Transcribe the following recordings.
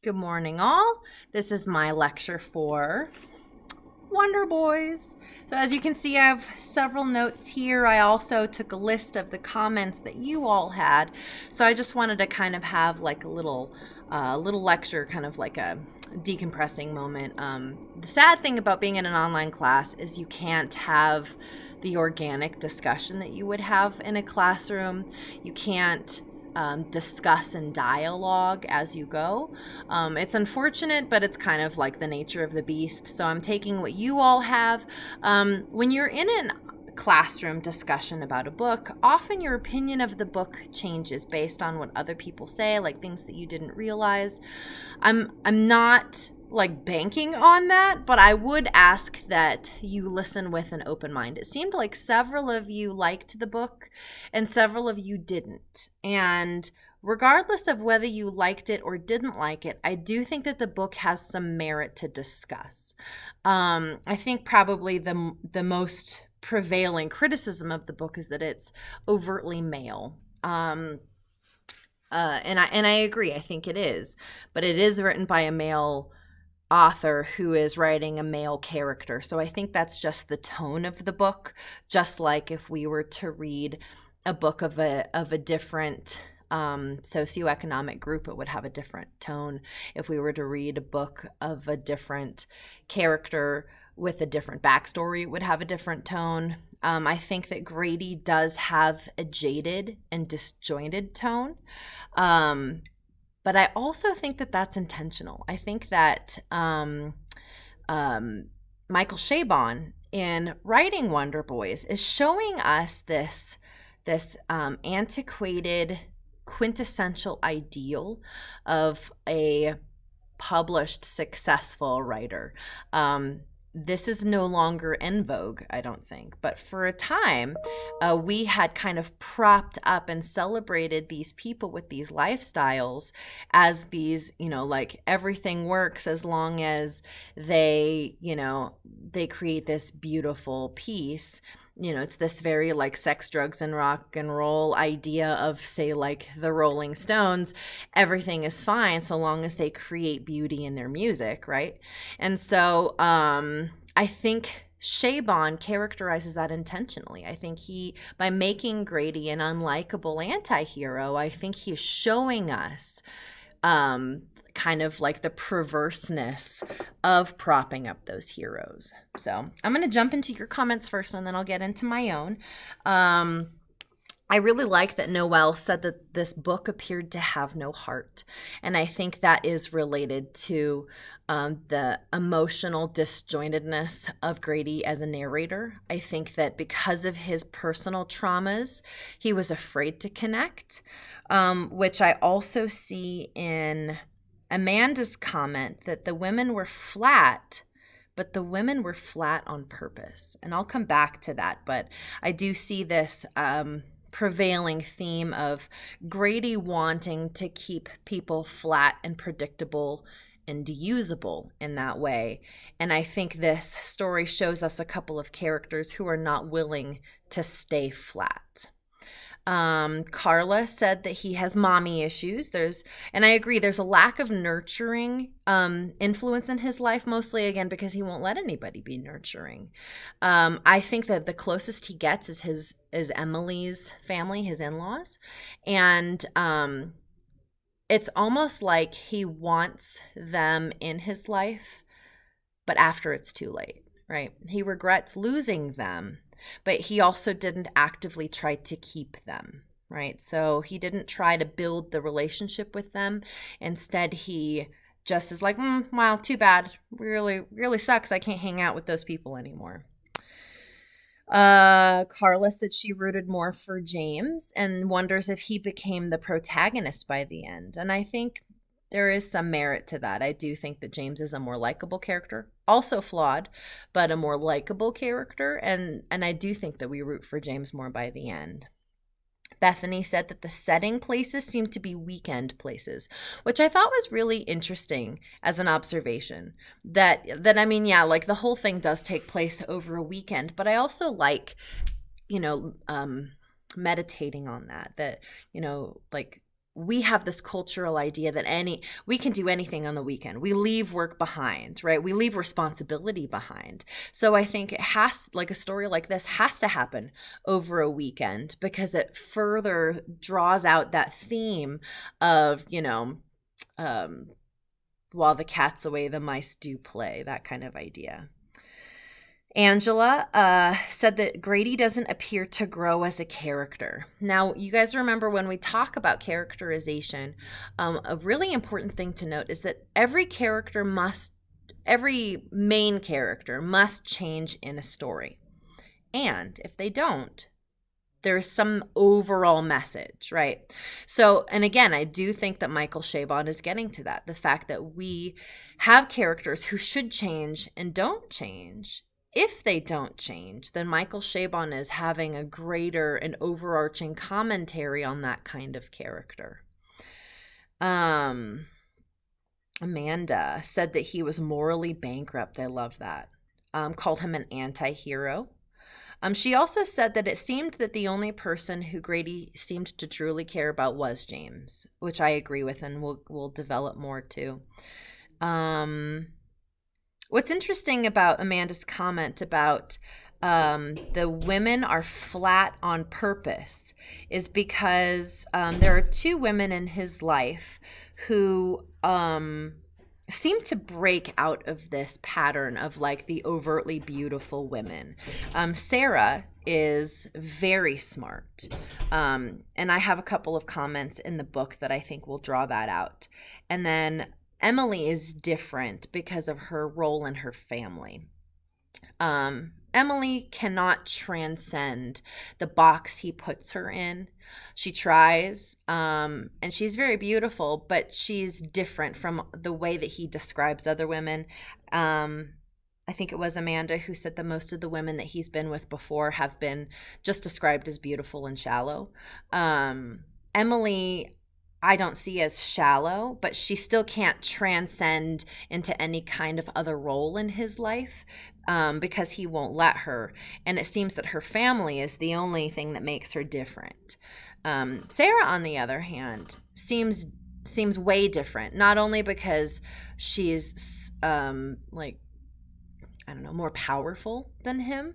Good morning, all. This is my lecture for Wonder Boys. So, as you can see, I have several notes here. I also took a list of the comments that you all had. So, I just wanted to kind of have like a little lecture, kind of like a decompressing moment. The sad thing about being in an online class is you can't have the organic discussion that you would have in a classroom. You can't discuss and dialogue as you go. It's unfortunate, but it's kind of like the nature of the beast. So I'm taking what you all have. When you're in an classroom discussion about a book, often your opinion of the book changes based on what other people say, like things that you didn't realize. I'm not like banking on that, but I would ask that you listen with an open mind. It seemed like several of you liked the book and several of you didn't. And regardless of whether you liked it or didn't like it, I do think that the book has some merit to discuss. I think probably the most prevailing criticism of the book is that it's overtly male. And I agree. I think it is, but it is written by a male author who is writing a male character. So I think that's just the tone of the book. Just like if we were to read a book of a different socioeconomic group, it would have a different tone. If we were to read a book of a different character with a different backstory, it would have a different tone. I think that Grady does have a jaded and disjointed tone. Um, but I also think that that's intentional. I think that Michael Chabon in writing Wonder Boys is showing us this antiquated quintessential ideal of a published successful writer. This is no longer in vogue, I don't think. But for a time, we had kind of propped up and celebrated these people with these lifestyles as these, like everything works as long as they create this beautiful piece. It's this very like sex, drugs, and rock and roll idea of, say, like the Rolling Stones. Everything is fine so long as they create beauty in their music, right? And so I think Chabon characterizes that intentionally. I think by making Grady an unlikable anti hero, I think he's showing us kind of like the perverseness of propping up those heroes. So I'm going to jump into your comments first and then I'll get into my own. I really like that Noelle said that this book appeared to have no heart. And I think that is related to the emotional disjointedness of Grady as a narrator. I think that because of his personal traumas, he was afraid to connect, which I also see in Amanda's comment that the women were flat, but the women were flat on purpose. And I'll come back to that, but I do see this prevailing theme of Grady wanting to keep people flat and predictable and usable in that way. And I think this story shows us a couple of characters who are not willing to stay flat. Carla said that he has mommy issues. And I agree, there's a lack of nurturing influence in his life, mostly again because he won't let anybody be nurturing. I think that the closest he gets is Emily's family, his in-laws, and it's almost like he wants them in his life, but after it's too late, right? He regrets losing them, but he also didn't actively try to keep them, right? So he didn't try to build the relationship with them. Instead, he just is like, well, too bad. Really, really sucks. I can't hang out with those people anymore. Carla said she rooted more for James and wonders if he became the protagonist by the end. And I think there is some merit to that. I do think that James is a more likable character, also flawed, but a more likable character. And I do think that we root for James more by the end. Bethany said that the setting places seem to be weekend places, which I thought was really interesting as an observation. That I mean, yeah, like the whole thing does take place over a weekend, but I also like, you know, meditating on that. That like we have this cultural idea that we can do anything on the weekend. We leave work behind, right? We leave responsibility behind. So I think like a story like this has to happen over a weekend, because it further draws out that theme of, while the cat's away, the mice do play, that kind of idea. Angela said that Grady doesn't appear to grow as a character. Now, you guys remember when we talk about characterization, a really important thing to note is that every main character must change in a story. And if they don't, there's some overall message, right? So, and again, I do think that Michael Chabon is getting to that. The fact that we have characters who should change and don't change. If they don't change, then Michael Chabon is having a greater and overarching commentary on that kind of character. Amanda said that he was morally bankrupt. I love that. Called him an anti-hero. She also said that it seemed that the only person who Grady seemed to truly care about was James, which I agree with, and we'll develop more too. What's interesting about Amanda's comment about the women are flat on purpose is because there are two women in his life who seem to break out of this pattern of like the overtly beautiful women. Sarah is very smart. And I have a couple of comments in the book that I think will draw that out. And then Emily is different because of her role in her family. Emily cannot transcend the box he puts her in. She tries, and she's very beautiful, but she's different from the way that he describes other women. I think it was Amanda who said that most of the women that he's been with before have been just described as beautiful and shallow. Emily, I don't see as shallow, but she still can't transcend into any kind of other role in his life because he won't let her. And it seems that her family is the only thing that makes her different. Sarah, on the other hand, seems way different, not only because she's more powerful than him.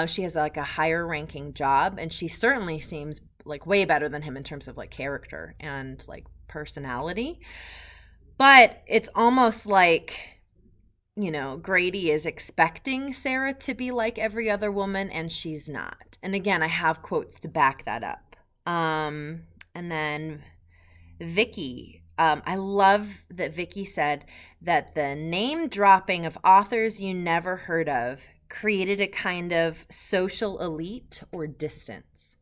She has like a higher ranking job, and she certainly seems like way better than him in terms of like character and like personality. But it's almost like, Grady is expecting Sarah to be like every other woman, and she's not. And again, I have quotes to back that up. And then Vicky, I love that Vicky said that the name dropping of authors you never heard of created a kind of social elite or distance.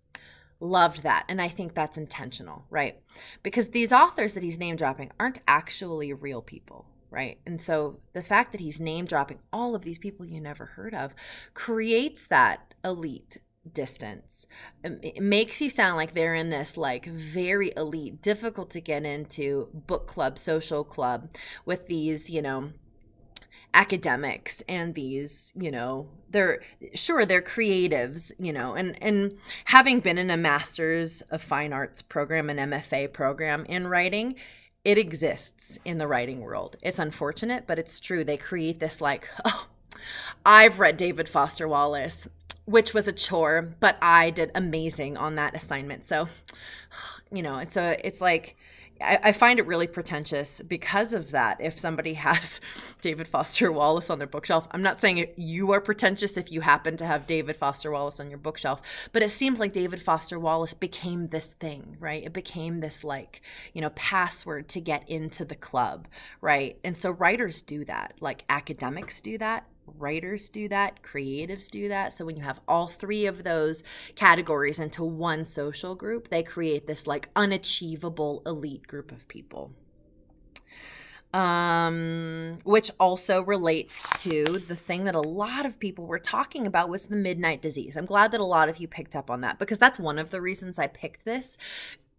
Loved that. And I think that's intentional, right? Because these authors that he's name dropping aren't actually real people, right? And so the fact that he's name dropping all of these people you never heard of creates that elite distance. It makes you sound like they're in this like very elite, difficult to get into book club, social club with these, academics and these, they're creatives, and having been in a master's of fine arts program, an MFA program in writing, it exists in the writing world. It's unfortunate, but it's true. They create this like, oh, I've read David Foster Wallace, which was a chore, but I did amazing on that assignment. So, so it's like, I find it really pretentious because of that. If somebody has David Foster Wallace on their bookshelf, I'm not saying you are pretentious if you happen to have David Foster Wallace on your bookshelf, but it seemed like David Foster Wallace became this thing, right? It became this like, password to get into the club, right? And so writers do that, like academics do that. Writers do that, creatives do that. So when you have all three of those categories into one social group, they create this like unachievable elite group of people. Which also relates to the thing that a lot of people were talking about was the midnight disease. I'm glad that a lot of you picked up on that because that's one of the reasons I picked this.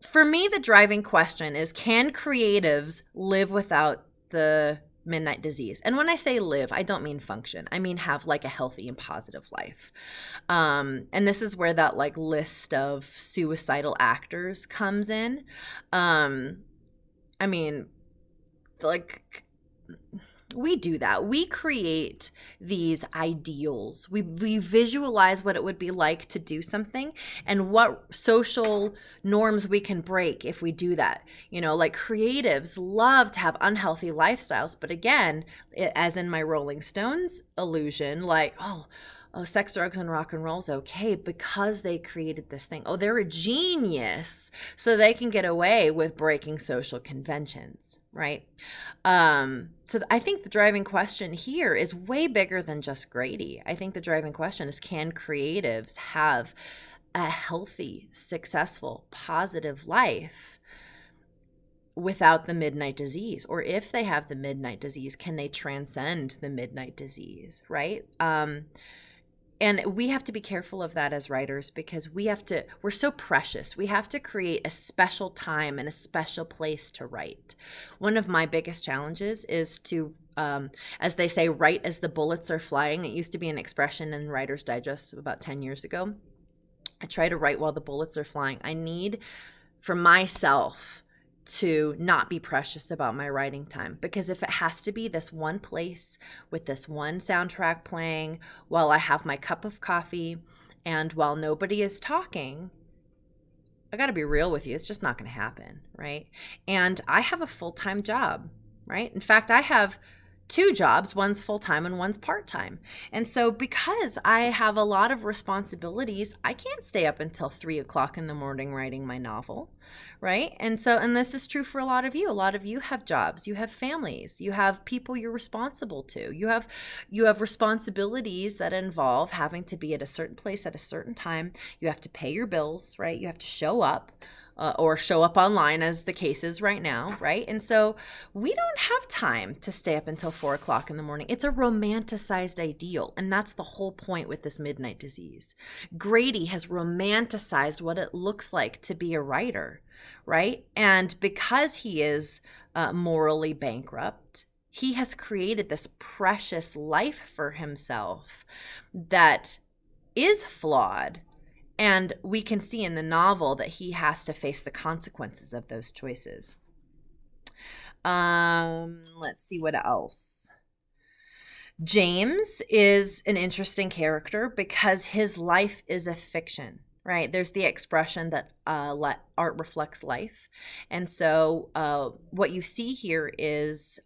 For me, the driving question is, can creatives live without the midnight disease. And when I say live, I don't mean function. I mean have like a healthy and positive life. And this is where that like list of suicidal actors comes in. I mean, like we do that. We create these ideals. We visualize what it would be like to do something and what social norms we can break if we do that. You know, like creatives love to have unhealthy lifestyles. But again, as in my Rolling Stones illusion, like, oh, sex, drugs, and rock and roll's okay because they created this thing. Oh, they're a genius. So they can get away with breaking social conventions, right? So I think the driving question here is way bigger than just Grady. I think the driving question is, can creatives have a healthy, successful, positive life without the midnight disease? Or if they have the midnight disease, can they transcend the midnight disease, right? And we have to be careful of that as writers because we're so precious. We have to create a special time and a special place to write. One of my biggest challenges is to, as they say, write as the bullets are flying. It used to be an expression in Writer's Digest about 10 years ago. I try to write while the bullets are flying. I need, for myself, to not be precious about my writing time, because if it has to be this one place with this one soundtrack playing while I have my cup of coffee and while nobody is talking, I got to be real with you, it's just not going to happen, right? And I have a full-time job, right? In fact, I have 2 jobs, one's full-time and one's part-time. And so because I have a lot of responsibilities, I can't stay up until 3 o'clock in the morning writing my novel, right? And this is true for a lot of you. A lot of you have jobs, you have families, you have people you're responsible to. You have responsibilities that involve having to be at a certain place at a certain time. You have to pay your bills, right? You have to show up. Or show up online, as the case is right now, right? And so we don't have time to stay up until 4 o'clock in the morning. It's a romanticized ideal, and that's the whole point with this midnight disease. Grady has romanticized what it looks like to be a writer, right? And because he is morally bankrupt, he has created this precious life for himself that is flawed. And we can see in the novel that he has to face the consequences of those choices. Let's see what else. James is an interesting character because his life is a fiction, right? There's the expression that art reflects life. And so what you see here is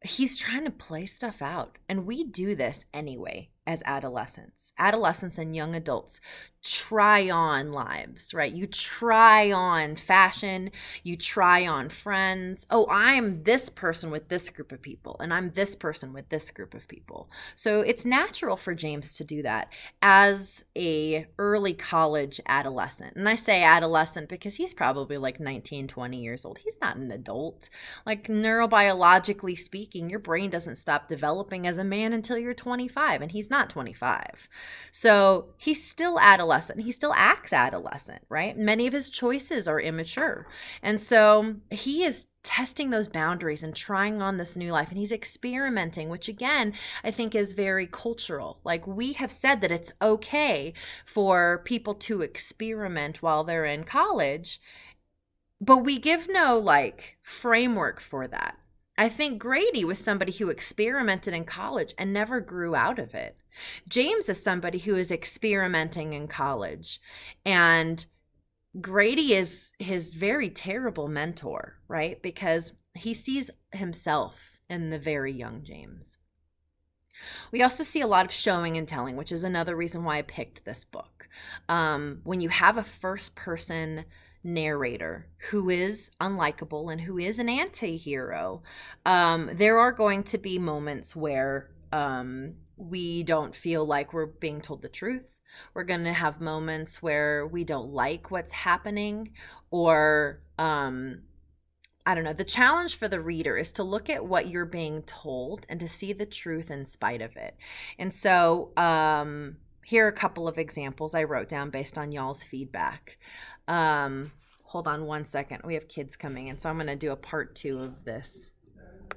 he's trying to play stuff out. And we do this anyway as adolescents. Adolescents and young adults try on lives, right? You try on fashion, you try on friends. Oh, I'm this person with this group of people, and I'm this person with this group of people. So it's natural for James to do that as a early college adolescent. And I say adolescent because he's probably like 19, 20 years old. He's not an adult. Like neurobiologically speaking, your brain doesn't stop developing as a man until you're 25, and he's not 25. So he's still adolescent. He still acts adolescent, right? Many of his choices are immature. And so he is testing those boundaries and trying on this new life, and he's experimenting, which again, I think is very cultural. Like we have said that it's okay for people to experiment while they're in college, but we give no like framework for that. I think Grady was somebody who experimented in college and never grew out of it. James is somebody who is experimenting in college, and Grady is his very terrible mentor, right? Because he sees himself in the very young James. We also see a lot of showing and telling, which is another reason why I picked this book. When you have a first-person narrator who is unlikable and who is an anti-hero, there are going to be moments where we don't feel like we're being told the truth. We're going to have moments where we don't like what's happening, or I don't know. The challenge for the reader is to look at what you're being told and to see the truth in spite of it. And so here are a couple of examples I wrote down based on y'all's feedback. Hold on one second. We have kids coming in, so I'm going to do a part 2 of this.